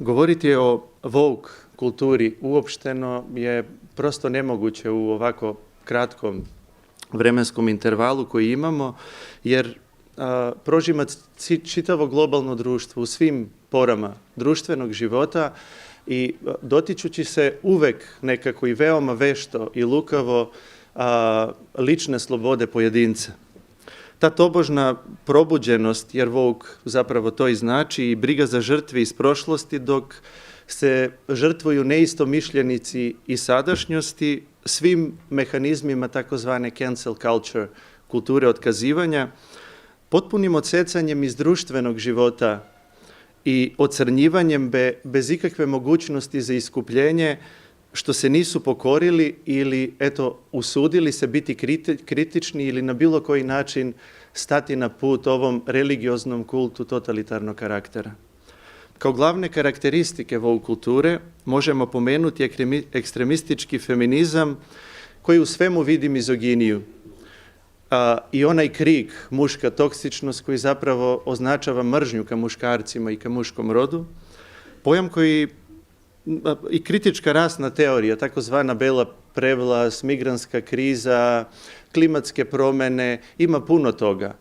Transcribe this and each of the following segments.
Govoriti o woke kulturi uopšteno je prosto nemoguće u ovako kratkom vremenskom intervalu koji imamo, jer prožima čitavo globalno društvo u svim porama društvenog života i dotičući se uvek nekako i veoma vešto i lukavo lične slobode pojedinca. Ta tobožna probuđenost, jer woke zapravo to i znači, i briga za žrtve iz prošlosti, dok se žrtvuju neistomišljenici i sadašnjosti svim mehanizmima takozvane cancel culture, kulture otkazivanja, potpunim odsecanjem iz društvenog života i ocrnjivanjem bez ikakve mogućnosti za iskupljenje, što se nisu pokorili ili, eto, usudili se biti kritični ili na bilo koji način stati na put ovom religioznom kultu totalitarnog karaktera. Kao glavne karakteristike woke kulture možemo pomenuti ekstremistički feminizam koji u svemu vidi mizoginiju i onaj krik, muška toksičnost koji zapravo označava mržnju ka muškarcima i ka muškom rodu, pojam koji i kritička rasna teorija, takozvana bela prevlast, migrantska kriza, klimatske promene, ima puno toga.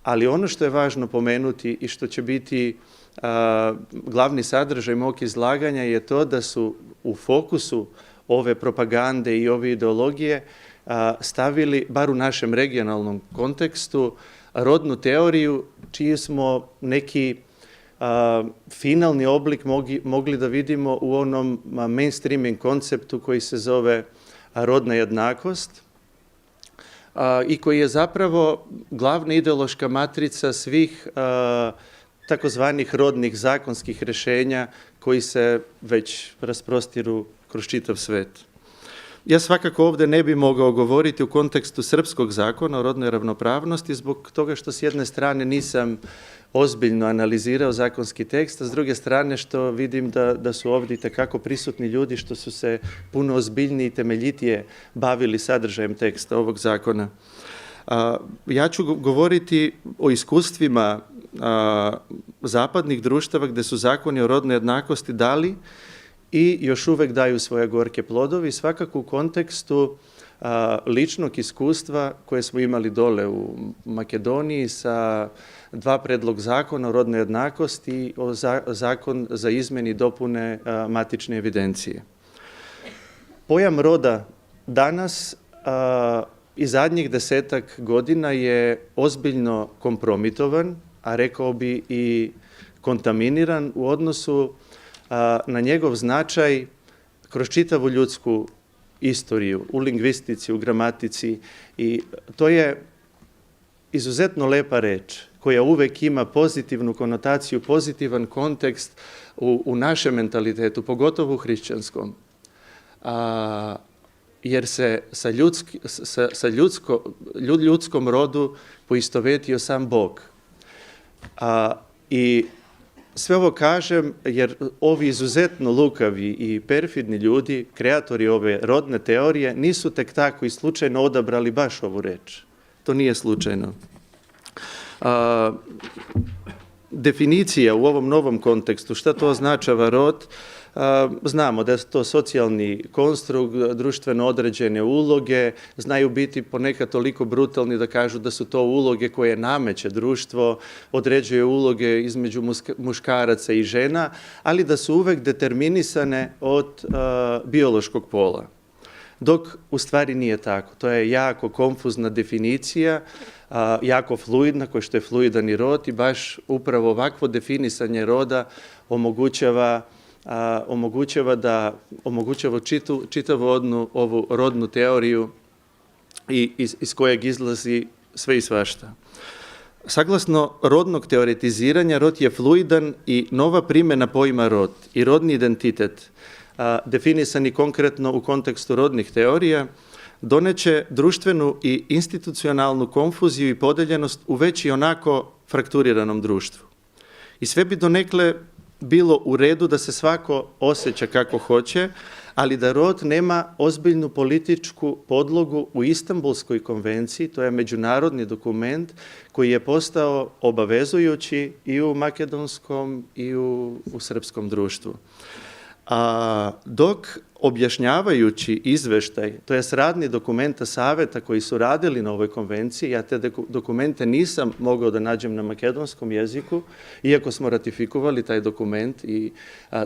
Ali ono što je važno pomenuti i što će biti glavni sadržaj mog izlaganja je to da su u fokusu ove propagande i ove ideologije stavili, bar u našem regionalnom kontekstu, rodnu teoriju čiji smo neki finalni oblik mogli da vidimo u onom mainstreaming konceptu koji se zove rodna jednakost i koji je zapravo glavna ideološka matrica svih takozvanih rodnih zakonskih rešenja koji se već rasprostiru kroz čitav svet. Ja svakako ovde ne bi mogao govoriti u kontekstu srpskog zakona o rodnoj ravnopravnosti zbog toga što s jedne strane nisam ozbiljno analizirao zakonski tekst, a s druge strane što vidim da su ovdje itekako prisutni ljudi što su se puno ozbiljnije i temeljitije bavili sadržajem teksta ovog zakona. Ja ću govoriti o iskustvima zapadnih društava gde su zakoni o rodnoj jednakosti dali i još uvek daju svoje gorke plodovi, svakako u kontekstu ličnog iskustva koje smo imali dole u Makedoniji sa dva predlog zakona o rodnoj jednakosti i zakon za izmene i dopune matične evidencije. Pojam roda danas i zadnjih 10 godina je ozbiljno kompromitovan, a rekao bi i kontaminiran u odnosu na njegov značaj kroz čitavu ljudsku istoriju, u lingvistici, u gramatici i to je izuzetno lepa reč koja uvek ima pozitivnu konotaciju, pozitivan kontekst u našem mentalitetu, pogotovo u hrišćanskom. Jer se sa ljudskom rodu poistovetio sam Bog. I sve ovo kažem jer ovi izuzetno lukavi i perfidni ljudi, kreatori ove rodne teorije, nisu tek tako i slučajno odabrali baš ovu reč. To nije slučajno. Definicija u ovom novom kontekstu, šta to označava rod, znamo da je to socijalni konstrukt, društveno određene uloge, znaju biti ponekad toliko brutalni da kažu da su to uloge koje nameće društvo, određuje uloge između muškaraca i žena, ali da su uvek determinisane od biološkog pola. Dok u stvari nije tako. To je jako konfuzna definicija, jako fluidna, kao što je fluidan i rod i baš upravo ovakvo definisanje roda omogućava čitavu ovu rodnu teoriju iz kojeg izlazi sve i svašta. Saglasno rodnog teoretiziranja, rod je fluidan i nova primjena pojma rod i rodni identitet, definisani konkretno u kontekstu rodnih teorija, doneće društvenu i institucionalnu konfuziju i podeljenost u već i onako frakturiranom društvu. I sve bi donekle bilo u redu da se svako osjeća kako hoće, ali da rod nema ozbiljnu političku podlogu u Istanbulskoj konvenciji, to je međunarodni dokument koji je postao obavezujući i u makedonskom i u srpskom društvu. Dok objašnjavajući izveštaj, to jest radni dokumenta saveta koji su radili na ovoj konvenciji, ja te dokumente nisam mogao da nađem na makedonskom jeziku, iako smo ratifikovali taj dokument i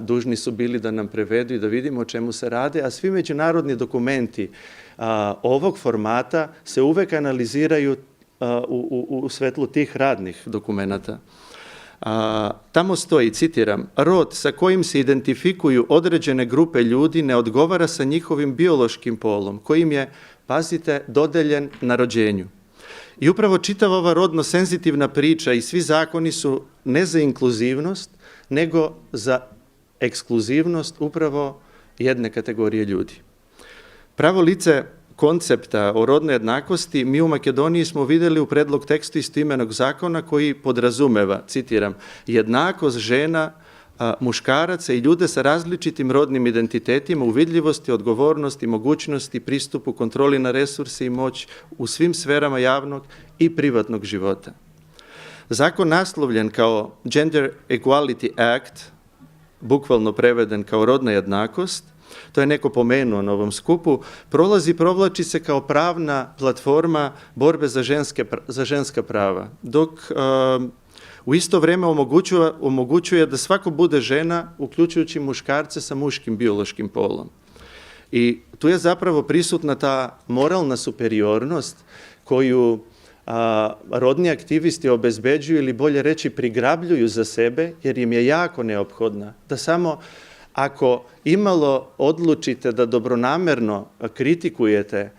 dužni su bili da nam prevedu i da vidimo o čemu se rade, a svi međunarodni dokumenti ovog formata se uvek analiziraju u svetlu tih radnih dokumenata. Tamo stoji, citiram, rod sa kojim se identifikuju određene grupe ljudi ne odgovara sa njihovim biološkim polom, kojim je, pazite, dodeljen na rođenju. I upravo čitava ova rodno senzitivna priča i svi zakoni su ne za inkluzivnost, nego za ekskluzivnost upravo jedne kategorije ljudi. Pravo lice koncepta o rodnoj jednakosti mi u Makedoniji smo videli u predlog tekstu istoimenog zakona koji podrazumeva, citiram, jednakost žena, muškaraca i ljude sa različitim rodnim identitetima u vidljivosti, odgovornosti, mogućnosti, pristupu, kontroli na resurse i moć u svim sferama javnog i privatnog života. Zakon naslovljen kao Gender Equality Act, bukvalno preveden kao rodna jednakost, to je neko pomenuo na ovom skupu, provlači se kao pravna platforma borbe za ženska prava, dok u isto vreme omogućuje da svako bude žena, uključujući muškarce sa muškim biološkim polom. I tu je zapravo prisutna ta moralna superiornost koju rodni aktivisti obezbeđuju ili bolje reći prigrabljuju za sebe, jer im je jako neophodna da samo ako imalo odlučite da dobronamerno kritikujete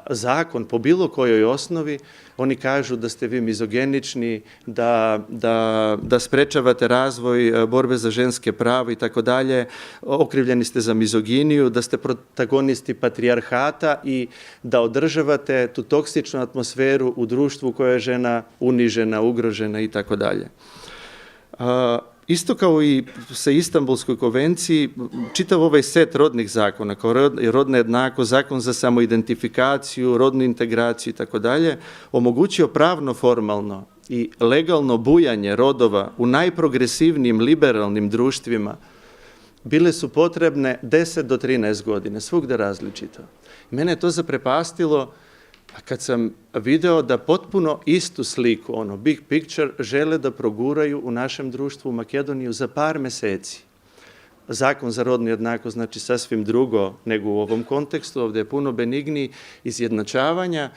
zakon po bilo kojoj osnovi, oni kažu da ste vi mizogenični, da sprečavate razvoj borbe za ženske prava i tako dalje, okrivljeni ste za mizoginiju, da ste protagonisti patrijarhata i da održavate tu toksičnu atmosferu u društvu u kojoj je žena unižena, ugrožena i tako dalje. Isto kao i sa Istanbulskoj konvenciji, čitav ovaj set rodnih zakona, kao rodna jednakost, zakon za samoidentifikaciju, rodnu integraciju i tako dalje, omogućio pravno, formalno i legalno bujanje rodova u najprogresivnijim liberalnim društvima, bile su potrebne 10 do 13 godine, svugde različito. Mene je to zaprepastilo kad sam video da potpuno istu sliku, big picture, žele da proguraju u našem društvu u Makedoniju za par meseci. Zakon za rodnu jednakost znači sasvim drugo nego u ovom kontekstu, ovde je puno benigniji, izjednačavanja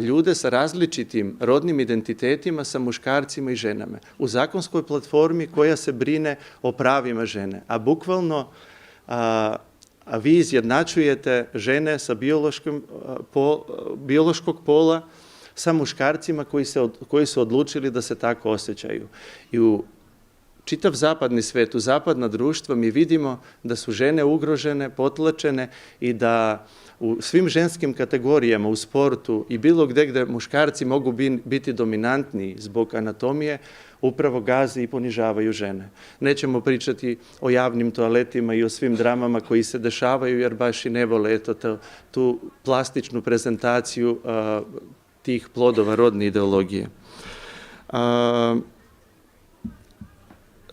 ljude sa različitim rodnim identitetima sa muškarcima i ženama u zakonskoj platformi koja se brine o pravima žene, a bukvalno a vi izjednačujete žene sa biološkog pola sa muškarcima koji su odlučili da se tako osjećaju. I u čitav zapadni svet, u zapadna društva mi vidimo da su žene ugrožene, potlačene i da u svim ženskim kategorijama, u sportu i bilo gde muškarci mogu biti dominantni zbog anatomije, upravo gaze i ponižavaju žene. Nećemo pričati o javnim toaletima i o svim dramama koji se dešavaju, jer baš i ne vole tu plastičnu prezentaciju tih plodova rodne ideologije.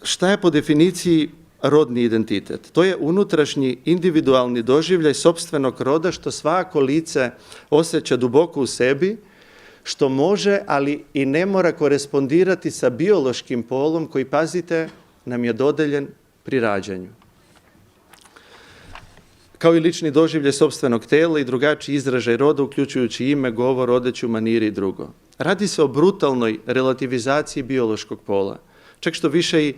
Šta je po definiciji rodni identitet? To je unutrašnji individualni doživljaj sopstvenog roda što svako lice osjeća duboko u sebi, što može, ali i ne mora korespondirati sa biološkim polom koji, pazite, nam je dodeljen pri rađanju. Kao i lični doživljaj sopstvenog tela i drugačiji izražaj roda, uključujući ime, govor, odeću, maniri i drugo. Radi se o brutalnoj relativizaciji biološkog pola, čak što više i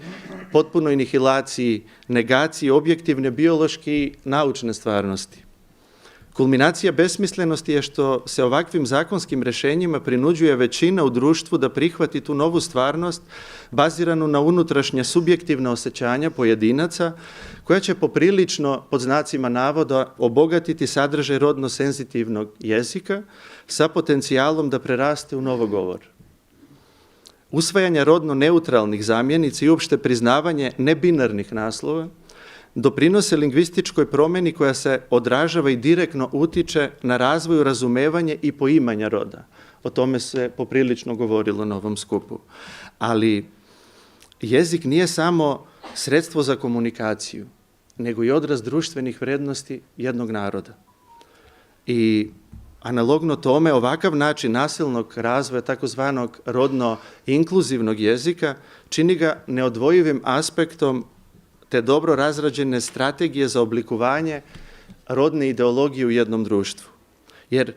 potpunoj anihilaciji, negaciji objektivne, biološke i naučne stvarnosti. Kulminacija besmislenosti je što se ovakvim zakonskim rešenjima prinuđuje većina u društvu da prihvati tu novu stvarnost baziranu na unutrašnja subjektivna osjećanja pojedinaca koja će poprilično, pod znacima navoda, obogatiti sadržaj rodno senzitivnog jezika sa potencijalom da preraste u novogovor. Usvajanje rodno neutralnih zamjenica i uopšte priznavanje nebinarnih naslova doprinose lingvističkoj promjeni koja se odražava i direktno utiče na razvoju, razumevanje i poimanja roda. O tome se poprilično govorilo na ovom skupu. Ali jezik nije samo sredstvo za komunikaciju, nego i odraz društvenih vrednosti jednog naroda. I analogno tome, ovakav način nasilnog razvoja takozvanog rodno-inkluzivnog jezika čini ga neodvojivim aspektom te dobro razrađene strategije za oblikovanje rodne ideologije u jednom društvu. Jer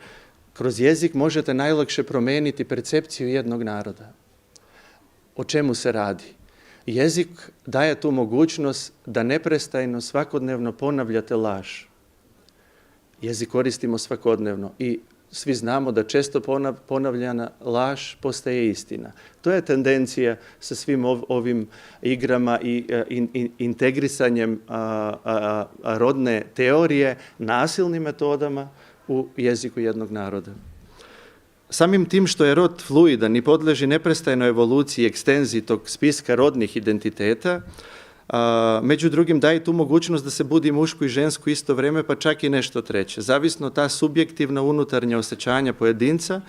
kroz jezik možete najlakše promijeniti percepciju jednog naroda. O čemu se radi? Jezik daje tu mogućnost da neprestajno svakodnevno ponavljate laž. Jezik koristimo svakodnevno i svi znamo da često ponavljana laž postaje istina. To je tendencija sa svim ovim igrama i integrisanjem rodne teorije nasilnim metodama u jeziku jednog naroda. Samim tim što je rod fluidan i podleži neprestajnoj evoluciji i ekstenziji tog spiska rodnih identiteta, među drugim daje tu mogućnost da se budi muško i žensko isto vrijeme, pa čak i nešto treće. Zavisno ta subjektivna unutarnja osjećanja pojedinca,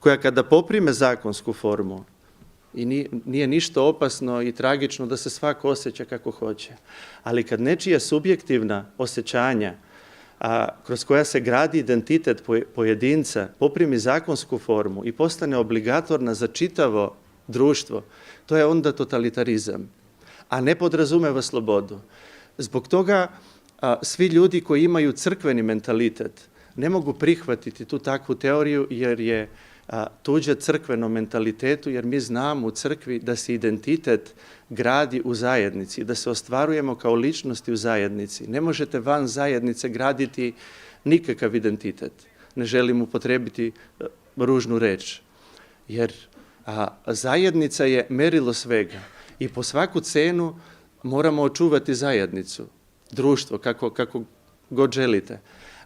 koja kada poprime zakonsku formu, i nije ništa opasno i tragično da se svako osjeća kako hoće, ali kad nečija subjektivna osjećanja kroz koja se gradi identitet pojedinca, poprimi zakonsku formu i postane obligatorna za čitavo društvo, to je onda totalitarizam, a ne podrazumeva slobodu. Zbog toga svi ljudi koji imaju crkveni mentalitet ne mogu prihvatiti tu takvu teoriju jer je tuđa crkvenom mentalitetu, jer mi znamo u crkvi da se identitet gradi u zajednici, da se ostvarujemo kao ličnosti u zajednici. Ne možete van zajednice graditi nikakav identitet. Ne želim upotrebiti ružnu reč, jer zajednica je merilo svega i po svaku cenu moramo očuvati zajednicu, društvo, kako god želite.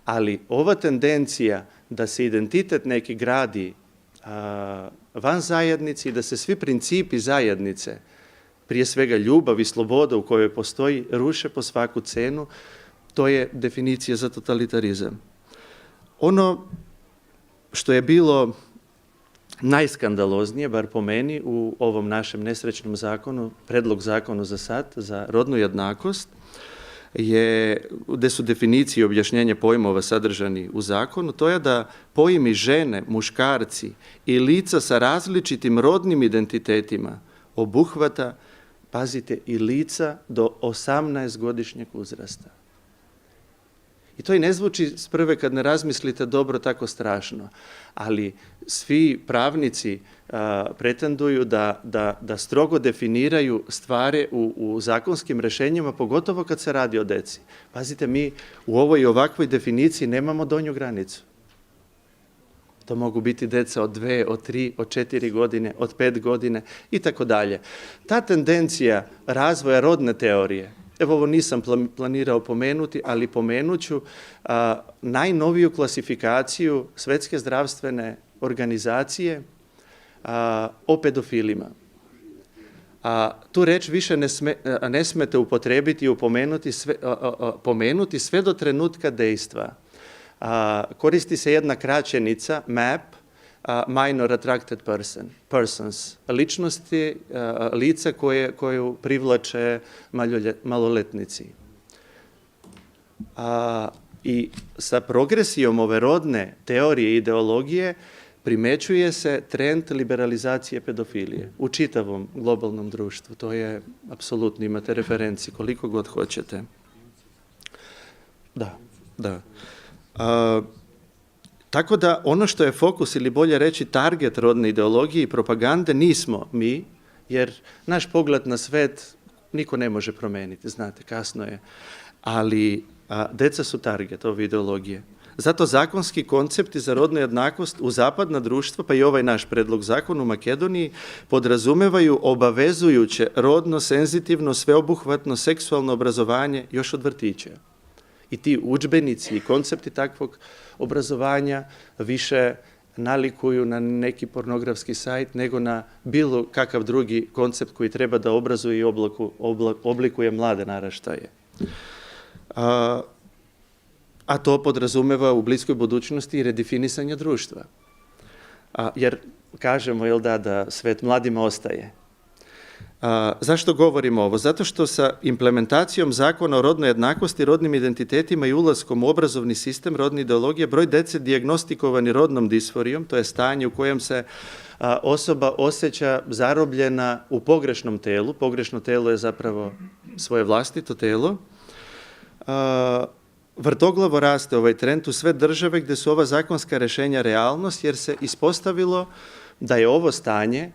Ali ova tendencija da se identitet neki gradi van zajednici i da se svi principi zajednice, prije svega ljubav i sloboda u kojoj postoji, ruše po svaku cenu, to je definicija za totalitarizam. Ono što je bilo najskandaloznije, bar po meni, u ovom našem nesrećnom zakonu, predlog zakonu za sad, za rodnu jednakost, gdje su definicije i objašnjenje pojmova sadržani u zakonu, to je da pojmi žene, muškarci i lica sa različitim rodnim identitetima obuhvata, pazite, i lica do 18-godišnjeg uzrasta. I to i ne zvuči s prve kad ne razmislite dobro tako strašno, ali svi pravnici pretenduju da strogo definiraju stvari u zakonskim rješenjima, pogotovo kad se radi o deci. Pazite, mi u ovoj i ovakvoj definiciji nemamo donju granicu. To mogu biti deca od 2, od 3, od 4 godine, od 5 godine i tako dalje. Ta tendencija razvoja rodne teorije, evo ovo nisam planirao pomenuti, ali pomenut ću najnoviju klasifikaciju Svjetske zdravstvene organizacije o pedofilima. Tu reč više ne smete upotrebiti i pomenuti sve do trenutka dejstva. Koristi se jedna kraćenica, MAP, minor attracted persons, ličnosti, lica koju privlače maloletnici. I sa progresijom ove rodne teorije i ideologije primećuje se trend liberalizacije pedofilije u čitavom globalnom društvu. To je apsolutno, imate referenci koliko god hoćete. Da. Tako da ono što je fokus, ili bolje reći target rodne ideologije i propagande, nismo mi, jer naš pogled na svet niko ne može promijeniti, znate, kasno je. Ali deca su target ove ideologije. Zato zakonski koncepti za rodnu jednakost u zapadna društva, pa i ovaj naš predlog zakona u Makedoniji, podrazumevaju obavezujuće rodno, senzitivno, sveobuhvatno, seksualno obrazovanje još od vrtića. I ti udžbenici i koncepti takvog obrazovanja više nalikuju na neki pornografski sajt nego na bilo kakav drugi koncept koji treba da obrazuje i oblikuje mlade naraštaje. a to podrazumeva u bliskoj budućnosti i redefinisanje društva. Jer kažemo da svet mladima ostaje. Zašto govorimo ovo? Zato što sa implementacijom zakona o rodnoj jednakosti, rodnim identitetima i ulaskom u obrazovni sistem rodne ideologije, broj dece dijagnostikovani rodnom disforijom, to je stanje u kojem se osoba osjeća zarobljena u pogrešnom telu, pogrešno telo je zapravo svoje vlastito telo, vrtoglavo raste ovaj trend u sve države gdje su ova zakonska rješenja realnost, jer se ispostavilo da je ovo stanje,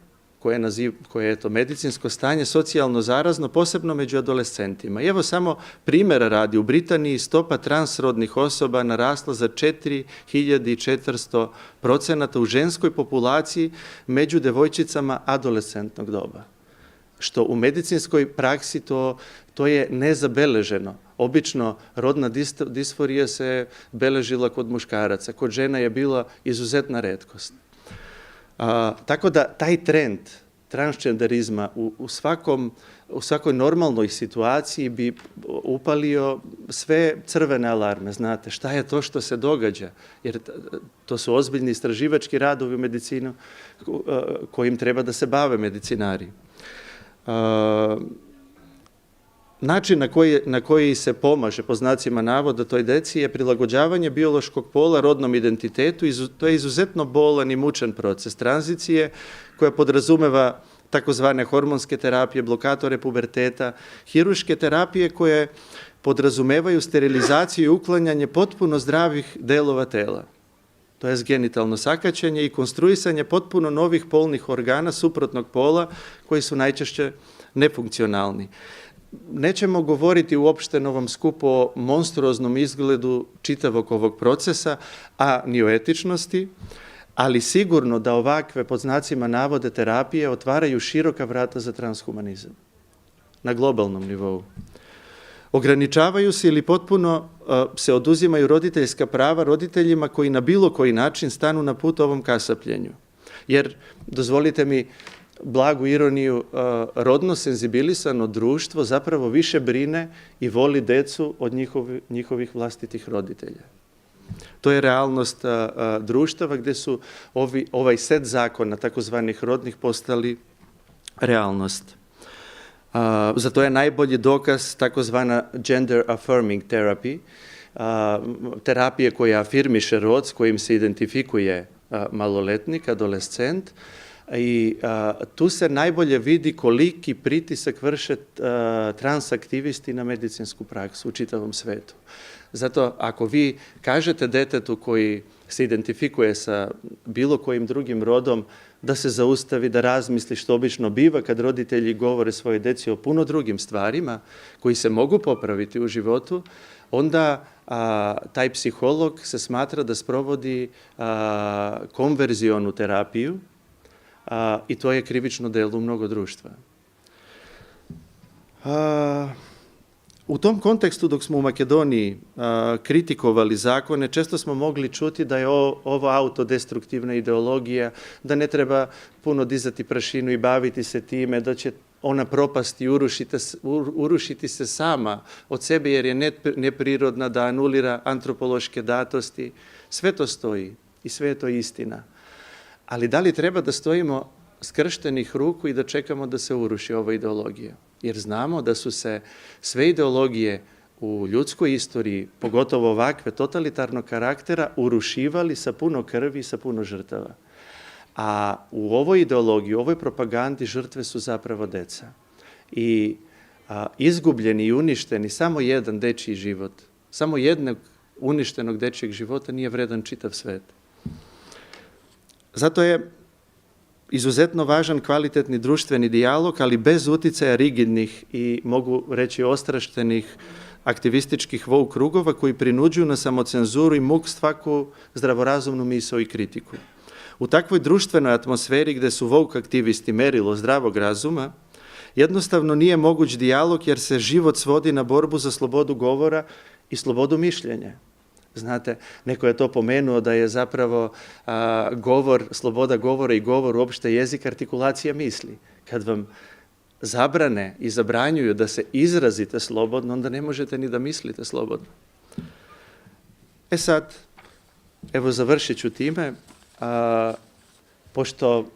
koje je to medicinsko stanje, socijalno zarazno, posebno među adolescentima. I evo samo primjera radi, u Britaniji stopa transrodnih osoba narasla za 4400% u ženskoj populaciji među devojčicama adolescentnog doba. Što u medicinskoj praksi to je nezabeleženo. Obično rodna disforija se beležila kod muškaraca, kod žena je bila izuzetna retkost. Tako da taj trend transgenderizma u svakoj normalnoj situaciji bi upalio sve crvene alarme. Znate, šta je to što se događa? Jer to su ozbiljni istraživački radovi u medicinu kojim treba da se bave medicinari. Način na koji se pomaže, po znacima navoda, toj deci je prilagođavanje biološkog pola rodnom identitetu. To je izuzetno bolan i mučan proces tranzicije koja podrazumeva takozvane hormonske terapije, blokatore puberteta, hirurške terapije koje podrazumevaju sterilizaciju i uklanjanje potpuno zdravih delova tela. To je genitalno sakaćenje i konstruisanje potpuno novih polnih organa suprotnog pola koji su najčešće nefunkcionalni. Nećemo govoriti uopšte na ovom skupu o monstruoznom izgledu čitavog ovog procesa, a ni o etičnosti, ali sigurno da ovakve, pod znacima navode, terapije otvaraju široka vrata za transhumanizam na globalnom nivou. Ograničavaju se ili potpuno se oduzimaju roditeljska prava roditeljima koji na bilo koji način stanu na put ovom kasapljenju. Jer, dozvolite mi blagu ironiju, rodno senzibilisano društvo zapravo više brine i voli decu od njihovih vlastitih roditelja. To je realnost društava gdje su ovaj set zakona, takozvanih rodnih, postali realnost. Za to je najbolji dokaz takozvana gender affirming therapy, terapije koja afirmiše rod s kojim se identifikuje maloletnik, adolescent, i tu se najbolje vidi koliki pritisak vrše transaktivisti na medicinsku praksu u čitavom svetu. Zato ako vi kažete detetu koji se identifikuje sa bilo kojim drugim rodom da se zaustavi, da razmisli, što obično biva kad roditelji govore svojoj deci o puno drugim stvarima koji se mogu popraviti u životu, onda taj psiholog se smatra da sprovodi konverzionu terapiju, i to je krivično delo u mnogo društva. U tom kontekstu, dok smo u Makedoniji kritikovali zakone, često smo mogli čuti da je ovo autodestruktivna ideologija, da ne treba puno dizati prašinu i baviti se time, da će ona propasti i urušiti se sama od sebe jer je neprirodna, da anulira antropološke datosti. Sve to stoji i sve je to istina. Ali da li treba da stojimo skrštenih ruku i da čekamo da se uruši ova ideologija? Jer znamo da su se sve ideologije u ljudskoj istoriji, pogotovo ovakve totalitarnog karaktera, urušivali sa puno krvi i sa puno žrtava. A u ovoj ideologiji, u ovoj propagandi žrtve su zapravo deca. I izgubljeni i uništeni samo jedan dečiji život, samo jednog uništenog dečijeg života nije vredan čitav svet. Zato je izuzetno važan kvalitetni društveni dijalog, ali bez uticaja rigidnih i, mogu reći, ostraštenih aktivističkih woke krugova koji prinuđuju na samocenzuru i muk svaku zdravorazumnu misao i kritiku. U takvoj društvenoj atmosferi gdje su woke aktivisti merilo zdravog razuma, jednostavno nije moguć dijalog jer se život svodi na borbu za slobodu govora i slobodu mišljenja. Znate, neko je to pomenuo da je zapravo sloboda govora i govor uopšte jezik artikulacija misli. Kad vam zabrane i zabranjuju da se izrazite slobodno, onda ne možete ni da mislite slobodno. E sad, evo završit ću time, pošto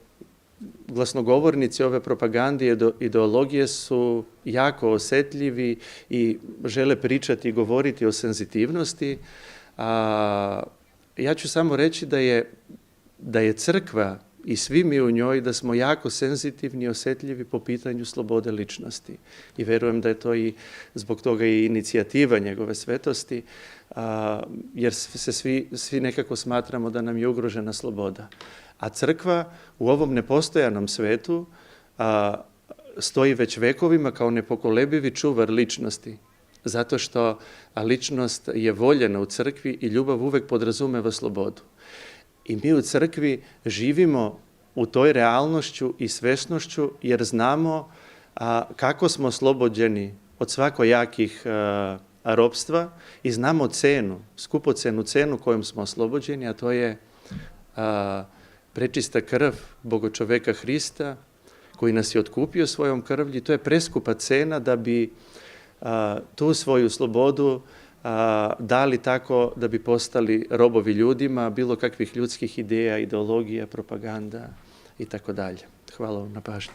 glasnogovornici ove propagande i ideologije su jako osjetljivi i žele pričati i govoriti o senzitivnosti, ja ću samo reći da je crkva i svi mi u njoj, da smo jako senzitivni i osjetljivi po pitanju slobode ličnosti. I verujem da je to i zbog toga i inicijativa njegove svetosti, jer se svi nekako smatramo da nam je ugrožena sloboda. A crkva u ovom nepostojanom svetu stoji već vekovima kao nepokolebivi čuvar ličnosti. Zato što ličnost je voljena u crkvi i ljubav uvek podrazumeva slobodu. I mi u crkvi živimo u toj realnošću i svesnošću jer znamo kako smo oslobođeni od svakojakih ropstva i znamo cenu, skupocenu cenu kojom smo oslobođeni, a to je prečista krv Bogočoveka Hrista koji nas je otkupio svojom krvlju. To je preskupa cena da bi tu svoju slobodu dali tako da bi postali robovi ljudima, bilo kakvih ljudskih ideja, ideologija, propaganda i tako dalje. Hvala vam na pažnju.